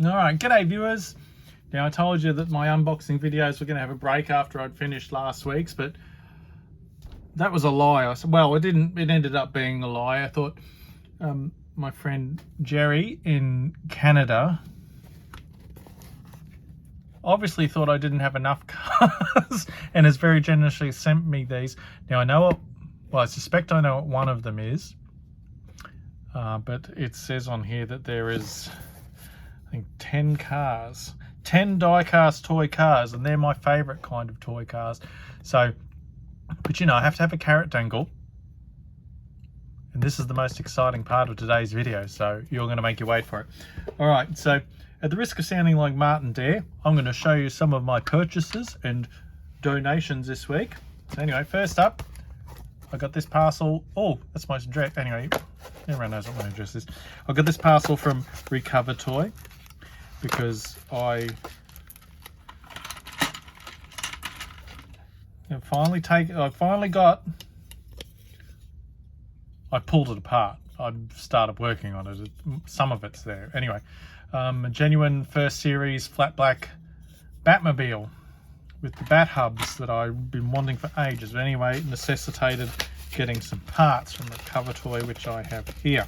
Alright, g'day viewers. Now I told you that my unboxing videos were going to have a break after I'd finished last week's, but that was a lie. I said, well, it ended up being a lie. I thought my friend Gerry in Canada obviously thought I didn't have enough cars and has very generously sent me these. Now I suspect I know what one of them is, but it says on here that there is, I think, 10 cars, 10 die-cast toy cars, and they're my favourite kind of toy cars. So, but you know, I have to have a carrot dangle, and this is the most exciting part of today's video, so you're going to make your wait for it. Alright, so at the risk of sounding like Martin Dare, I'm going to show you some of my purchases and donations this week. So anyway, first up, I got this parcel. Oh, that's my address. Anyway, everyone knows what my address is. I got this parcel from Recover Toy because I pulled it apart. I started working on it. Some of it's there. Anyway, a genuine first series flat black Batmobile with the bat hubs that I've been wanting for ages. But anyway, it necessitated getting some parts from Recover Toy, which I have here.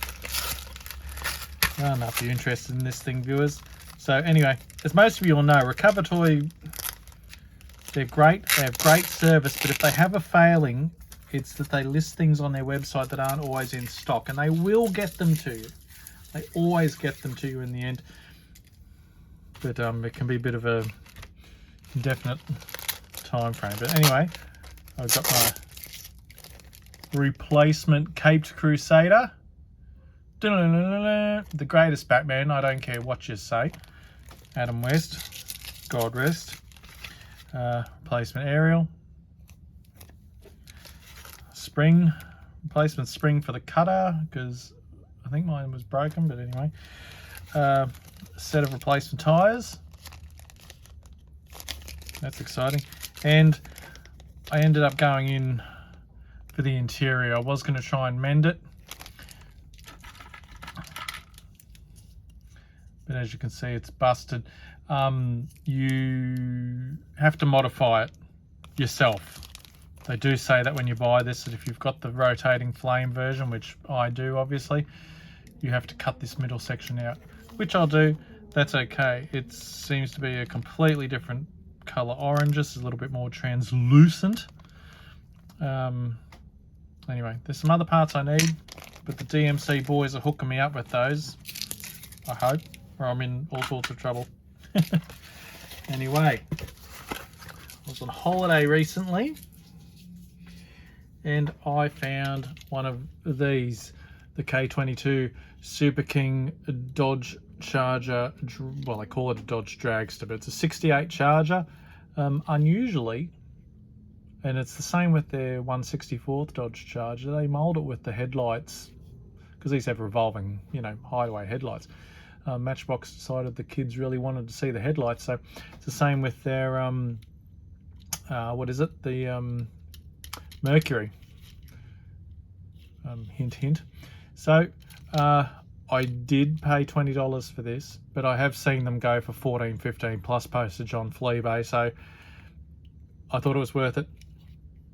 I don't know if you're interested in this thing, viewers. So anyway, as most of you all know, Recover Toy, they're great. They have great service, but if they have a failing, it's that they list things on their website that aren't always in stock, and they will get them to you. They always get them to you in the end, but it can be a bit of a indefinite time frame. But anyway, I've got my replacement Caped Crusader, the greatest Batman, I don't care what you say, Adam West, God rest. Replacement Ariel, replacement spring for the cutter, because I think mine was broken, but anyway. Set of replacement tyres. That's exciting. And I ended up going in for the interior. I was going to try and mend it, but as you can see, it's busted. You have to modify it yourself. They do say that when you buy this, that if you've got the rotating flame version, which I do obviously, you have to cut this middle section out, which I'll do. That's okay. It seems to be a completely different color orange. This is a little bit more translucent. Anyway, there's some other parts I need, but the DMC boys are hooking me up with those, I hope, or I'm in all sorts of trouble. Anyway, I was on holiday recently and I found one of these, the K22 Super King Dodge Charger. Well, they call it a Dodge Dragster, but it's a 68 Charger. Unusually, and it's the same with their 164th Dodge Charger, they mold it with the headlights, because these have revolving, you know, hideaway headlights. Matchbox decided the kids really wanted to see the headlights, so it's the same with their what is it, the Mercury, hint hint. So I did pay $20 for this, but I have seen them go for $14-15 plus postage on Fleabay, so I thought it was worth it.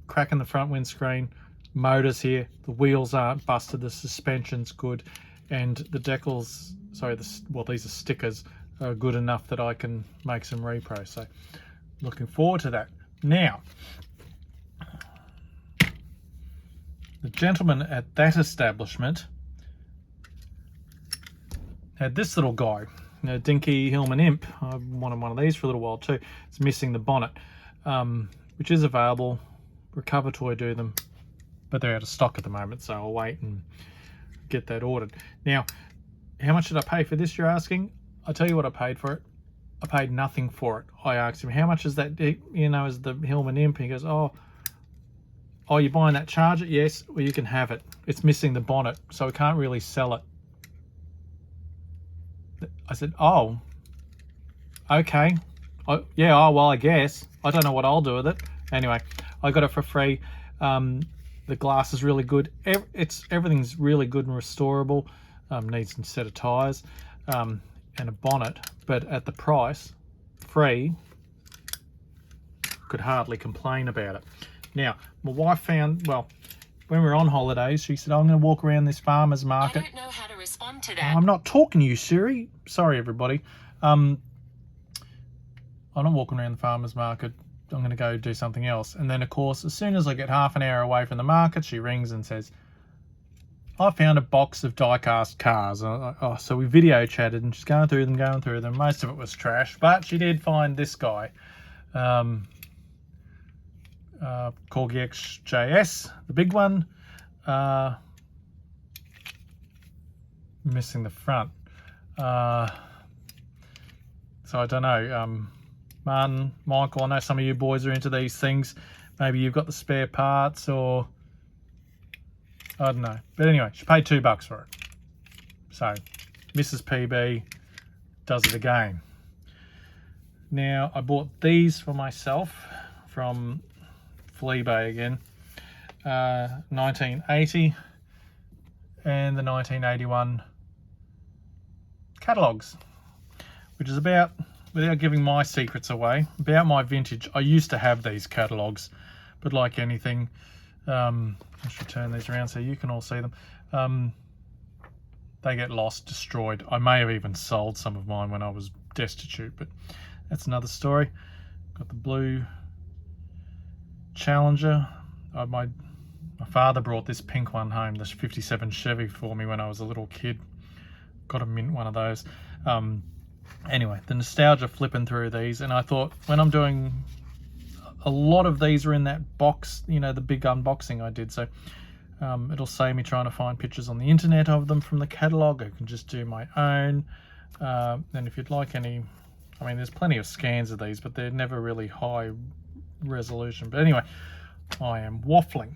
Crack in the front windscreen, motors here, the wheels aren't busted, the suspension's good, and the decals, sorry, well, these are stickers, are good enough that I can make some repro. So looking forward to that. Now, the gentleman at that establishment had this little guy, a dinky Hillman Imp. I wanted one of these for a little while too. It's missing the bonnet, which is available. Recover Toy do them, but they're out of stock at the moment, so I'll wait and get that ordered. Now, how much did I pay for this, you're asking? I'll tell you what I paid for it. I paid nothing for it. I asked him, how much is that, you know, is the Hillman Imp? He goes, oh, you're buying that Charger? Yes, well, you can have it. It's missing the bonnet, so we can't really sell it. I said, oh, okay. Yeah, oh, well, I guess. I don't know what I'll do with it. Anyway, I got it for free. The glass is really good. Everything's really good and restorable. Needs a set of tyres. and a bonnet, but at the price, free, could hardly complain about it. Now, my wife found, well, when we were on holidays, she said, I'm going to walk around this farmer's market. I don't know how to respond to that. I'm not talking to you, Siri. Sorry, everybody. I'm not walking around the farmer's market. I'm going to go do something else. And then, of course, as soon as I get half an hour away from the market, she rings and says, I found a box of die-cast cars. Oh, so we video chatted, and she's going through them. Most of it was trash, but she did find this guy. Corgi XJS, the big one, missing the front. So I don't know, Martin, Michael, I know some of you boys are into these things. Maybe you've got the spare parts, or I don't know. But anyway, she paid $2 for it. So Mrs. PB does it again. Now, I bought these for myself from Fleabay again, 1980 and the 1981 catalogues, which is about, without giving my secrets away, about my vintage. I used to have these catalogues, but like anything, I should turn these around so you can all see them. They get lost, destroyed. I may have even sold some of mine when I was destitute, but that's another story. Got the blue Challenger. My father brought this pink one home, this 57 Chevy, for me when I was a little kid. Got a mint one of those. Anyway, the nostalgia flipping through these, and I thought, when I'm doing, a lot of these are in that box, you know, the big unboxing I did, so it'll save me trying to find pictures on the internet of them from the catalogue. I can just do my own. And if you'd like any, I mean, there's plenty of scans of these, but they're never really high resolution. But anyway, I am waffling.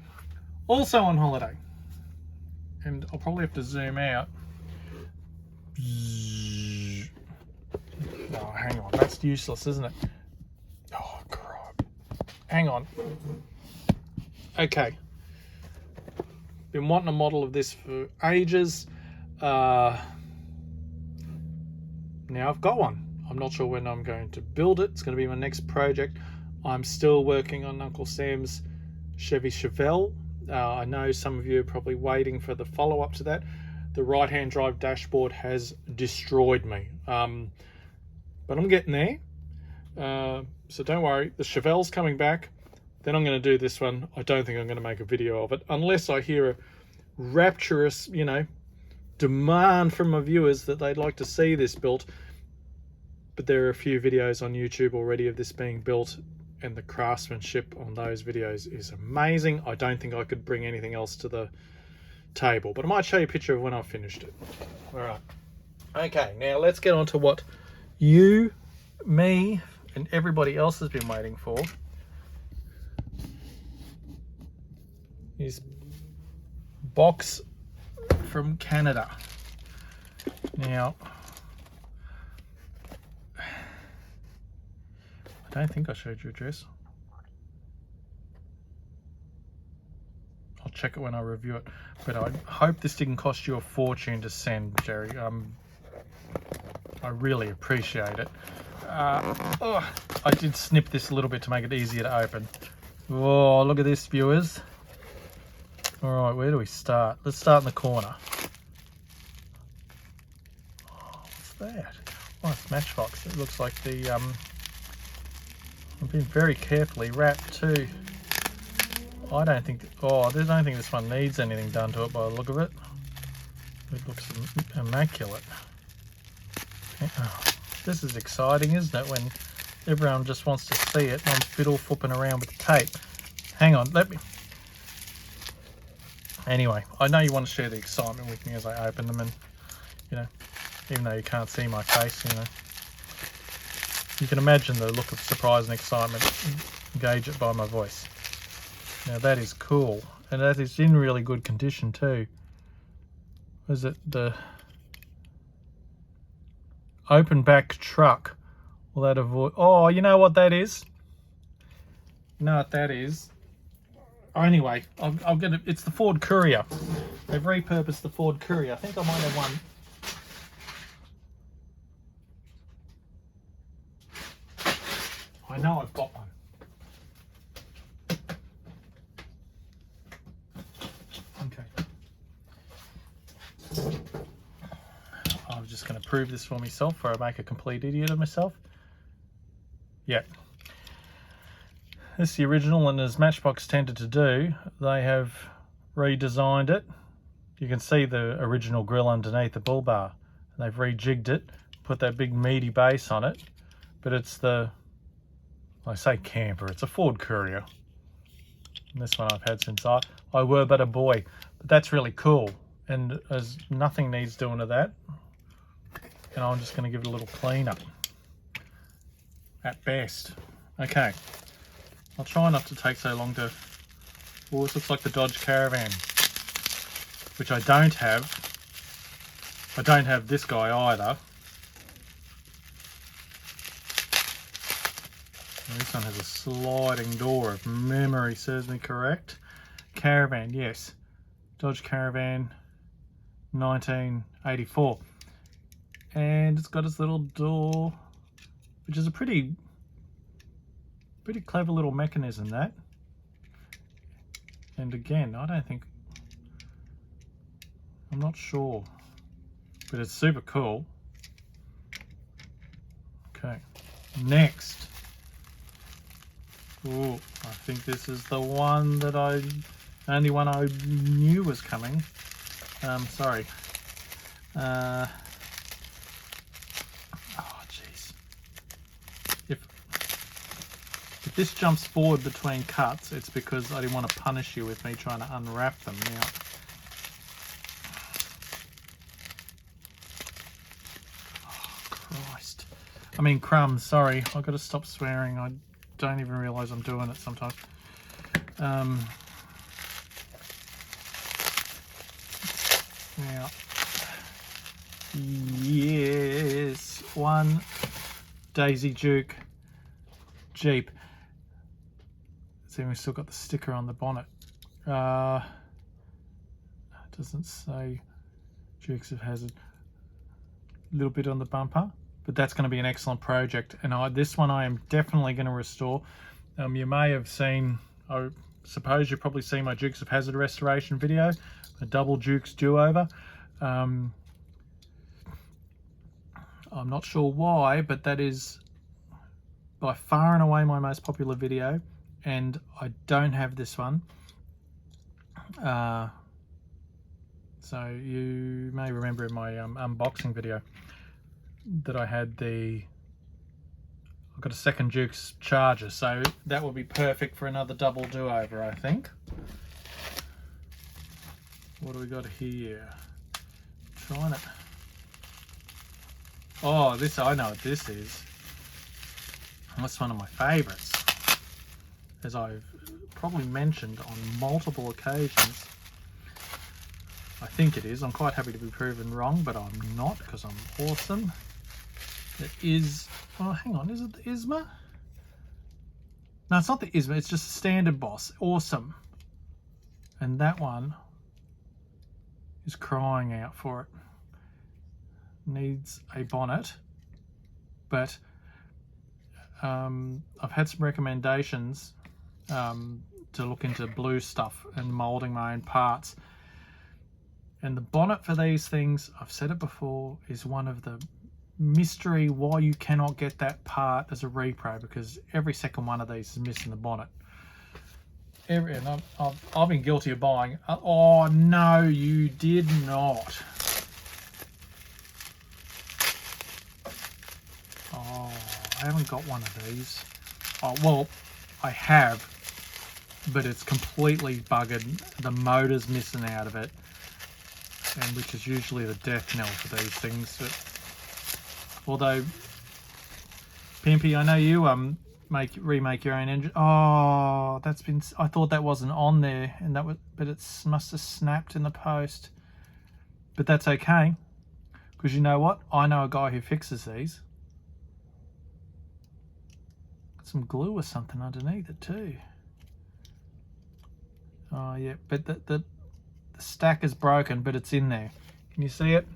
Also on holiday, and I'll probably have to zoom out. Oh, hang on, that's useless, isn't it? Oh, crap. Hang on. Okay. Been wanting a model of this for ages. Now I've got one. I'm not sure when I'm going to build it. It's going to be my next project. I'm still working on Uncle Sam's Chevy Chevelle. I know some of you are probably waiting for the follow-up to that. The right-hand drive dashboard has destroyed me. But I'm getting there. So don't worry. The Chevelle's coming back. Then I'm going to do this one. I don't think I'm going to make a video of it unless I hear a rapturous, you know, demand from my viewers that they'd like to see this built. But there are a few videos on YouTube already of this being built, and the craftsmanship on those videos is amazing. I don't think I could bring anything else to the table, but I might show you a picture of when I've finished it. All right. Okay, now let's get on to what you, me, and everybody else has been waiting for. Is box from Canada. Now, I don't think I showed you address. I'll check it when I review it, but I hope this didn't cost you a fortune to send, Gerry. I really appreciate it. I did snip this a little bit to make it easier to open. Oh, look at this, viewers. All right, where do we start? Let's start in the corner. Oh, what's that? Nice matchbox. It looks like the I've been very carefully wrapped too. I don't think this one needs anything done to it by the look of it. It looks immaculate. Oh, this is exciting, isn't it, when everyone just wants to see it and I'm fiddle flipping around with the tape. Hang on, let me. Anyway, I know you want to share the excitement with me as I open them, and you know, even though you can't see my face, you know, you can imagine the look of surprise and excitement. Gauge it by my voice. Now that is cool, and that is in really good condition too. Is it the open back truck? Will that avoid? Oh, you know what that is? You know what that is? Anyway, I'll get it. It's the Ford Courier. They've repurposed the Ford Courier. I think I might have one. know I've got one. Okay. I'm just going to prove this for myself before I make a complete idiot of myself. Yeah. This is the original, and as Matchbox tended to do, they have redesigned it. You can see the original grill underneath the bull bar. They've rejigged it, put that big meaty base on it, but it's the, I say camper, it's a Ford Courier. And this one I've had since I were but a boy. But that's really cool, and as nothing needs doing to that, and I'm just going to give it a little clean up at best. Okay, I'll try not to take so long to. Oh, this looks like the Dodge Caravan, which I don't have. I don't have this guy either. And this one has a sliding door, if memory serves me correct. Caravan, yes. Dodge Caravan 1984. And it's got its little door, which is a pretty clever little mechanism, that. And again, I don't think, I'm not sure, but it's super cool. Okay, next. Oh, I think this is the one that only one I knew was coming. Sorry. Oh, jeez. If this jumps forward between cuts, it's because I didn't want to punish you with me trying to unwrap them now. Oh, Christ. I mean crumbs, sorry. I've got to stop swearing. I don't even realise I'm doing it sometimes. Now, yes, one Daisy Duke Jeep. See, we've still got the sticker on the bonnet. It doesn't say Dukes of Hazzard. A little bit on the bumper, but that's going to be an excellent project. And this one I am definitely going to restore. You may have seen, I suppose you've probably seen my Dukes of Hazzard restoration video, a double Dukes do-over. I'm not sure why, but that is by far and away my most popular video, and I don't have this one. So you may remember in my unboxing video that I had I've got a second Dukes Charger, so that will be perfect for another double do-over, I think. What do we got here? Trying it. Oh, this, I know what this is. That's one of my favourites, as I've probably mentioned on multiple occasions. I think it is. I'm quite happy to be proven wrong, but I'm not, because I'm awesome. It is, oh, hang on, is it the ISMA? No, it's not the ISMA, it's just a standard Boss. Awesome. And that one is crying out for it. Needs a bonnet, but I've had some recommendations to look into blue stuff and moulding my own parts. And the bonnet for these things, I've said it before, is one of the mystery why you cannot get that part as a repro, because every second one of these is missing the bonnet. And I've been guilty of buying. Oh no, you did not. Oh, I haven't got one of these. Oh, well, I have, but it's completely buggered. The motor's missing out of it, and which is usually the death knell for these things. But, although, Pimpy, I know you remake your own engine. Oh, that's been. I thought that wasn't on there, and that was, but it must have snapped in the post. But that's okay, because you know what? I know a guy who fixes these. Some glue or something underneath it too. Oh yeah, but the stack is broken, but it's in there. Can you see it?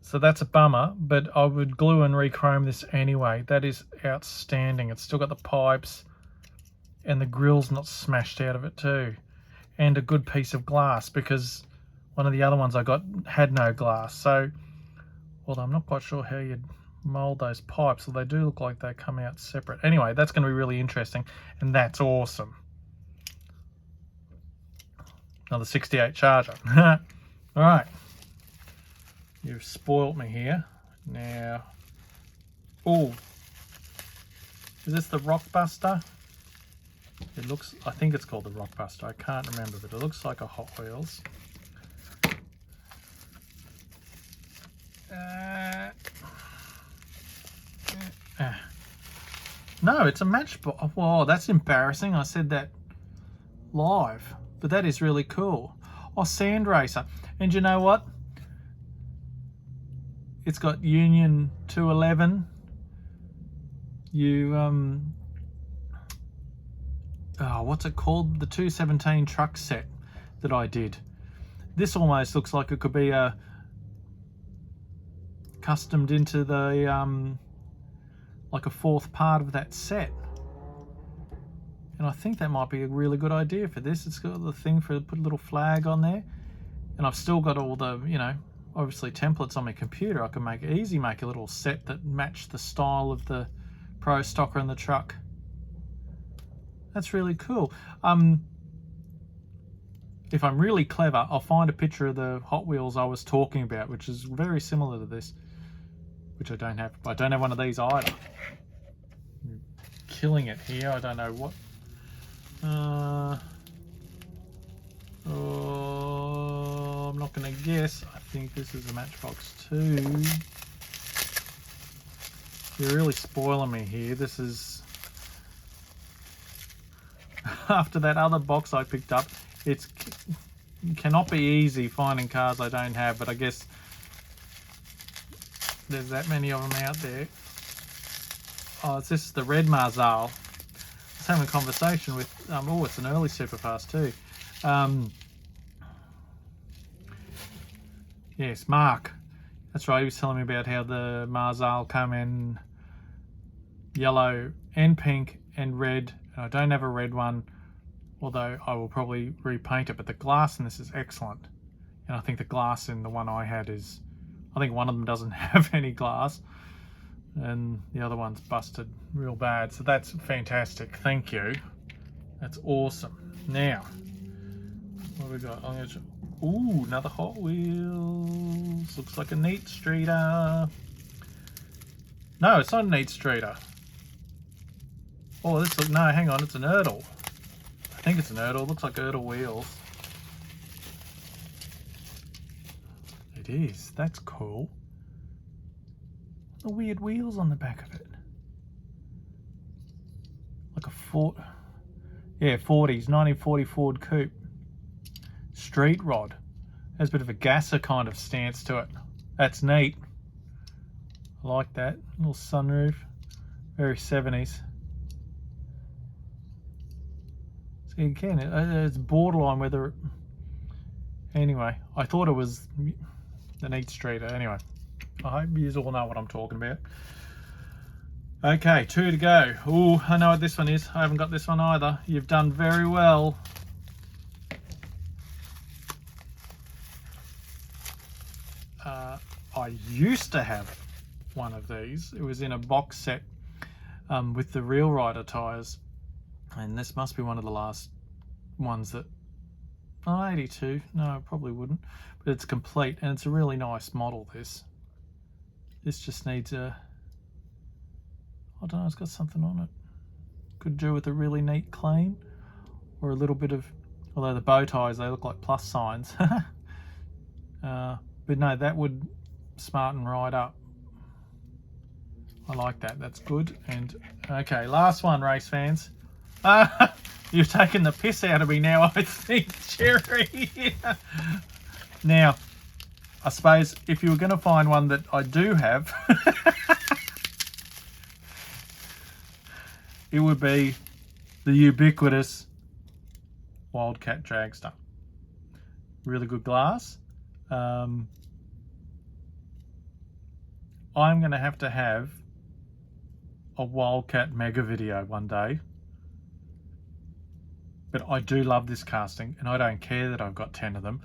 So that's a bummer, but I would glue and rechrome this anyway. That is outstanding. It's still got the pipes and the grill's not smashed out of it too. And a good piece of glass, because one of the other ones I got had no glass. So, although I'm not quite sure how you'd mold those pipes, so they do look like they come out separate. Anyway, that's going to be really interesting, and that's awesome. Another 68 charger. All right, you've spoilt me here. Now, oh, is this the Rockbuster? It looks, I think it's called the Rockbuster. I can't remember, but it looks like a Hot Wheels. No, it's a Matchbox. Whoa, that's embarrassing. I said that live, but that is really cool. Oh, Sand Racer. And you know what? It's got Union 211. What's it called? The 217 truck set that I did. This almost looks like it could be customed into the like a fourth part of that set. And I think that might be a really good idea for this. It's got the thing for put a little flag on there. And I've still got all the, obviously templates on my computer. I can make a little set that matched the style of the Pro Stocker and the truck. That's really cool. If I'm really clever, I'll find a picture of the Hot Wheels I was talking about, which is very similar to this, which I don't have. I don't have one of these either. I'm killing it here. I don't know what. I'm not going to guess. I think this is a Matchbox 2. You're really spoiling me here. This is after that other box I picked up. It cannot be easy finding cars I don't have, but I guess there's that many of them out there. Oh, it's this, the red Marzal. I was having a conversation with, oh, it's an early Superfast too. Yes, Mark. That's right, he was telling me about how the Marzal come in yellow and pink and red. And I don't have a red one, although I will probably repaint it, but the glass in this is excellent. And I think the glass in the one I had is, I think one of them doesn't have any glass and the other one's busted real bad. So that's fantastic. Thank you. That's awesome. Now, what have we got? I'm gonna, ooh, another Hot Wheels. Looks like a Neat Streeter. No, it's not a Neat Streeter. Oh, this, no, hang on, it's an Erdl. I think it's an Erdl. Looks like Erdl wheels. It is. That's cool. The weird wheels on the back of it. Like a Ford. Yeah, 40s, 1940 Ford Coupe. Street rod. Has a bit of a gasser kind of stance to it. That's neat. I like that. Little sunroof. Very 70s. So you can, it's borderline whether, anyway, I thought it was the Neat Streeter. Anyway, I hope you all know what I'm talking about. Okay, 2 to go. Ooh, I know what this one is. I haven't got this one either. You've done very well. I used to have one of these. It was in a box set with the Real Rider tyres. And this must be one of the last ones that, 82, no, it probably wouldn't, but it's complete and it's a really nice model. This just needs a, I don't know, it's got something on it. Could do with a really neat clean or a little bit of, although the bow ties, they look like plus signs. But no, that would smarten right up. I like that, that's good. And okay, last one, race fans. You've taken the piss out of me now, I think, Gerry. Now, I suppose if you were going to find one that I do have, it would be the ubiquitous Wildcat Dragster. Really good glass. I'm going to have a Wildcat mega video one day. But I do love this casting, and I don't care that I've got 10 of them.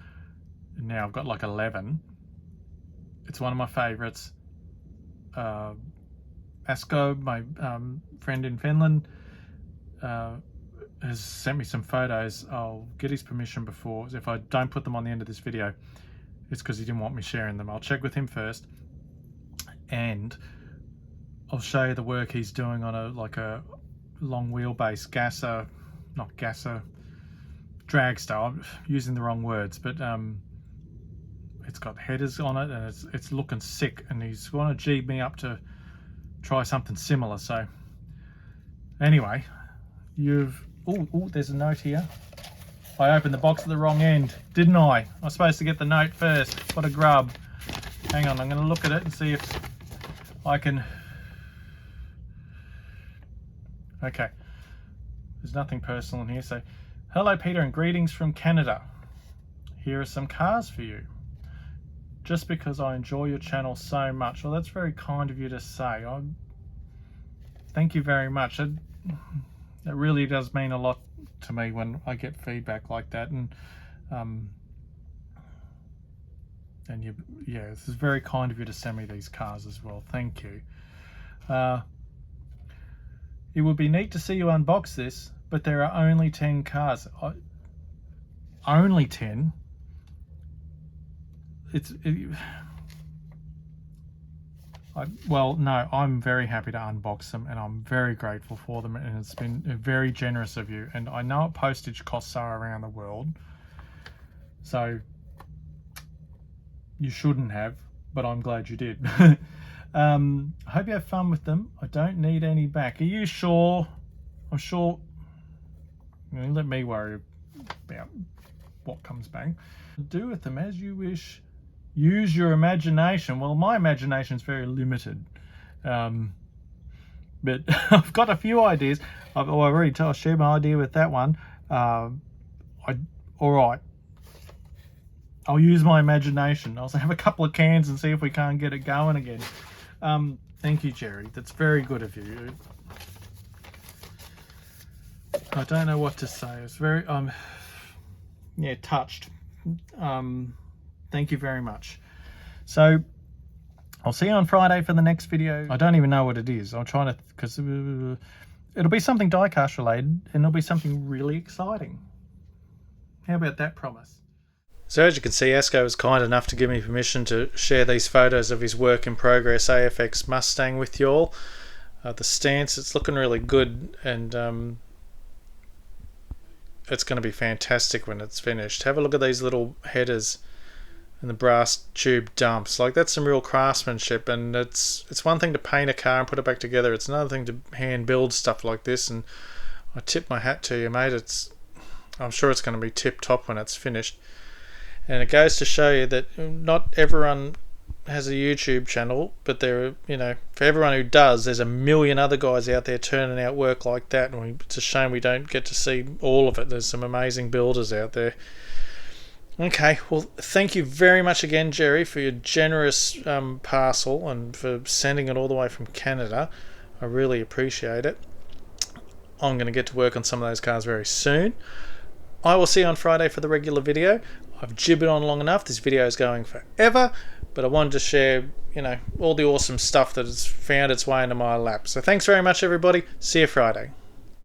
And now I've got like 11. It's one of my favourites. Asko, my friend in Finland, has sent me some photos. I'll get his permission before. If I don't put them on the end of this video, it's because he didn't want me sharing them. I'll check with him first, and I'll show you the work he's doing on a long wheelbase dragster. I'm using the wrong words, but it's got headers on it, and it's looking sick, and he's going to G me up to try something similar. So anyway, there's a note here. I opened the box at the wrong end, didn't I? I was supposed to get the note first. What a grub. Hang on, I'm going to look at it and see if I can... Okay, there's nothing personal in here. So, hello Peter, and greetings from Canada. Here are some cars for you. Just because I enjoy your channel so much. Well, that's very kind of you to say. Thank you very much. It really does mean a lot to me when I get feedback like that. And this is very kind of you to send me these cars as well. Thank you. It would be neat to see you unbox this, but there are only 10 cars. Only 10? Well, no, I'm very happy to unbox them, and I'm very grateful for them, and it's been very generous of you. And I know what postage costs are around the world, so you shouldn't have, but I'm glad you did. I hope you have fun with them. I don't need any back. Are you sure? I'm sure. Let me worry about what comes back. Do with them as you wish. Use your imagination. Well, my imagination is very limited, but I've got a few ideas. I've already shared my idea with that one. All right. I'll use my imagination. I'll have a couple of cans and see if we can't get it going again. Thank you, Gerry. That's very good of you. I don't know what to say. It's very touched. Thank you very much. So I'll see you on Friday for the next video. I don't even know what it is. I'm trying to, because it'll be something diecast related, and it'll be something really exciting. How about that promise? So as you can see, Asko was kind enough to give me permission to share these photos of his work in progress AFX Mustang with you all. The stance, it's looking really good, and it's going to be fantastic when it's finished. Have a look at these little headers and the brass tube dumps. Like, that's some real craftsmanship, and it's one thing to paint a car and put it back together. It's another thing to hand build stuff like this, and I tip my hat to you, mate. I'm sure it's going to be tip top when it's finished. And it goes to show you that not everyone has a YouTube channel, but there are, for everyone who does, there's a million other guys out there turning out work like that, and it's a shame we don't get to see all of it. There's some amazing builders out there. Okay, well, thank you very much again, Gerry, for your generous parcel and for sending it all the way from Canada. I really appreciate it. I'm going to get to work on some of those cars very soon. I will see you on Friday for the regular video. I've gibbered on long enough. This video is going forever, but I wanted to share, all the awesome stuff that has found its way into my lap. So thanks very much, everybody. See you Friday.